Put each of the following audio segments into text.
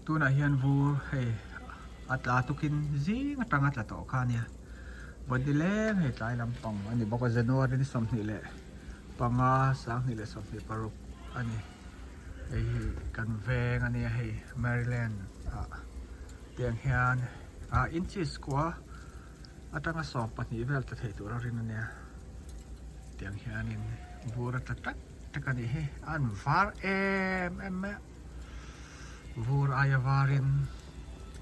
tu na hian vur hei atla tukin zing atanga tla to kha nia bodileng hei tlai lampang ani baka January ni somni le panga sang ni le somni paruk ani hei kan veng ani hei Maryland tiang hian inches kwa atanga som patni vel ta thei tur rin ania tiang hian in vur atla takani he an var em vur ayavarin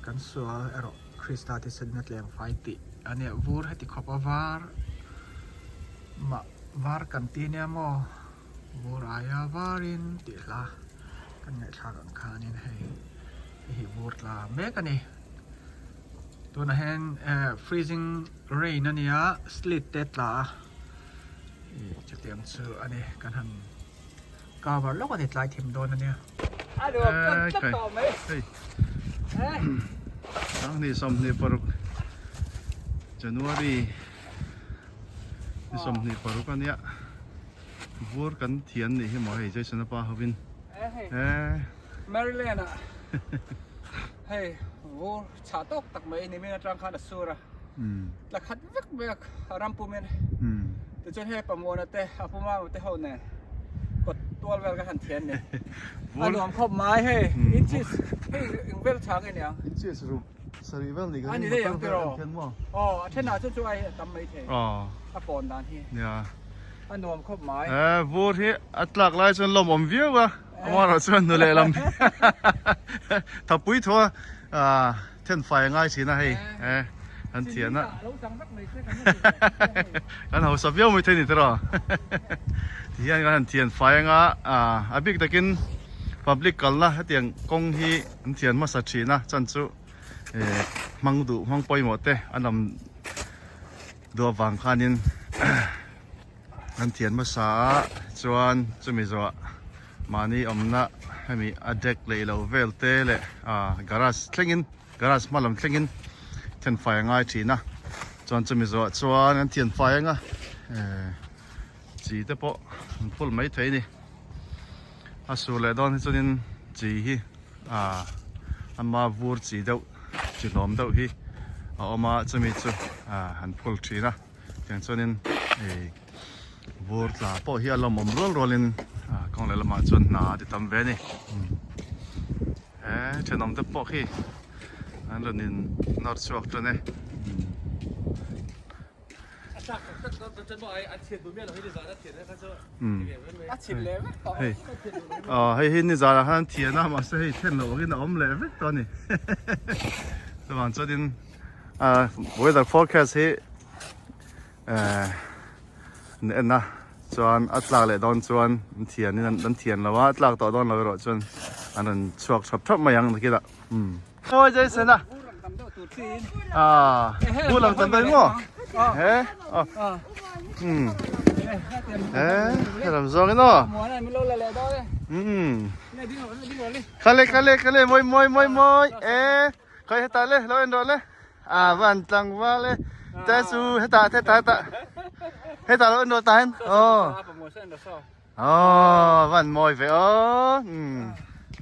kan so ero Krista ti sednat leng fighti ania vur heti khopa var kan tinia mo vur ayavarin ti la kan ngai thak ang khanin hi vur la me kani to na hen freezing rain ania slit tet la chatiam chu ani kan han cover lo ani tlai thim don ania Sang ni som ni paruk January ni som ni paruk ania vur kan thian ni hi mo hei jason pa havin Maryland hey vur cha tok tak mai ni me tang kha da sura la khat vek rampu men te chen he pamona te apuma te ho neกดตัวเวลก็หันเทียนเนี่ยอันรวมครบไม้เฮ้อินชิสเฮ้เวลช้างไอ้เนี่ยอินชิสรูปสรีเวลนี่ก็อันนี้ได้ยังตัวอ๋อเช่นน่ะช่วยทำไม่เท่อ๋อถ้าปอนด้านที่เนี่ยอันรวมครบไม้วูดที่อัตลักษณ์ลายส่วนลมอมวิววะว่าเราส่วนนู่นเลยลำถ้าปุ๋ยทั่วเช่นไฟง่ายสินะเฮ้อันเทียนนะอันเขาสับเยี่ยวไม่เท่านี้ตลอดที่อันกันเทียนไฟง่ะอาบิกตะกิน public กันละเตียงกงฮีอันเทียนมาสัตชีนะจันทร์มังดูมังปอยหมดเตะอันนำดัววังคานินอันเทียนมาสาจวนจะมีจัวมานี่อมนะให้มีอเด็กเลยเราเวลเตะเลยการาสคลิงินการาสมาลำคลิงินเทียนไฟง่ายทีนะจวนจะมีจัวจวนอันเทียนไฟง่ะจีเตปะพูดไม่ถอยนี่สูเลยตอนที่จนินจีฮีอันมาวูดจีเดาจีล้อมเดาฮีเอามาจะมีจุหันพูดทีนะอย่างจนินวูดลาพอฮีเราหม่อมรัวลินกองเลยละมาจนหนาที่ทำเวนี่เช่นน้ำเตปะฮีอันเรานินนอร์ชวกตัวเนี่ยให้เห็นนี่จ้าละฮันเทียนนะมาใส่เทียนเราให้น้ำเล็กตอนนี้ระหว่างจดินweather forecast ให้เนี่ยนะจวนอัตลักษณ์เลยตอนจวนเทียนนี่นั่นเทียนแล้วว่าอัตลักษณ์ต่อตอนเราเราจวนอันนั้นชวกชับมาอย่างตะกี้ละโอ้ยเจสันนะผู้หลังตันได้มั้งทำซองกันเนาะคันเล่มวยใครให้ตาเลยเราเอ็นโดนเลยวันจังว่าเลยแต่สู้ให้ตาเราเอ็นโดนตาเห็นวันมวยไป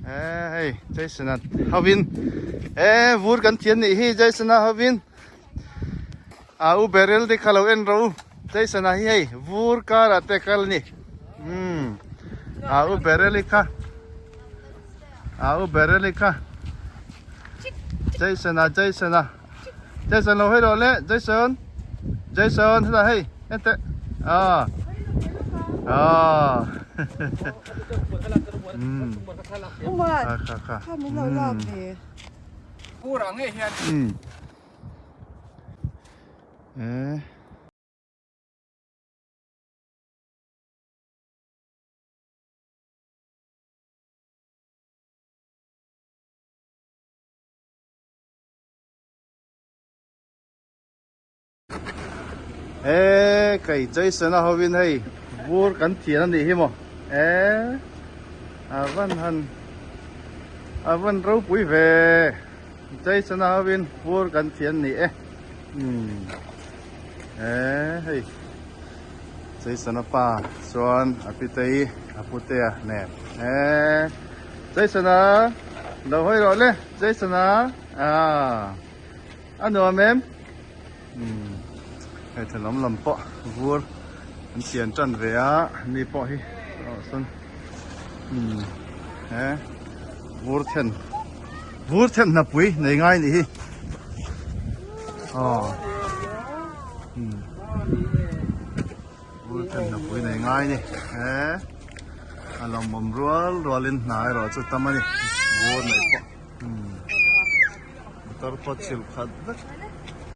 เฮ้ยใจสนัดฮาวินวูดกันเทียนนี่ฮีใจสนัดฮาวินอุเบรลที่เขาเอ็นรู้ใจสนัดฮีวูดการ์เตคัลนี่อุเบรลิค่ะใจสนัดเราให้เราเล่ใจสนที่ไหนให้เอ็นเตค่ะข้าไม่เราลอกเลยผู้หลังไอ้เฮียไก่ใจสนะฮาวินให้วูดกันเทียนนี่ฮิโมวันเราปุ๋ยเวใจสนะฮาวินวูดกันเทียนนี่เฮ้ยใจสนะป้าส่วนอภิเตยอภิเตยเนี่ยใจสนะ đâu hơi rồi lên Jason ăn đồ mềm hay thằng lắm bọ vua anh tiền chân về á đi bọ hi xuân vua thêm nạp quý này ngay nè hi vua thêm nạp quý này ngay nè lòng mầm rùa lên nãy rồi chút tâm này vua này bọ tar pot sil khad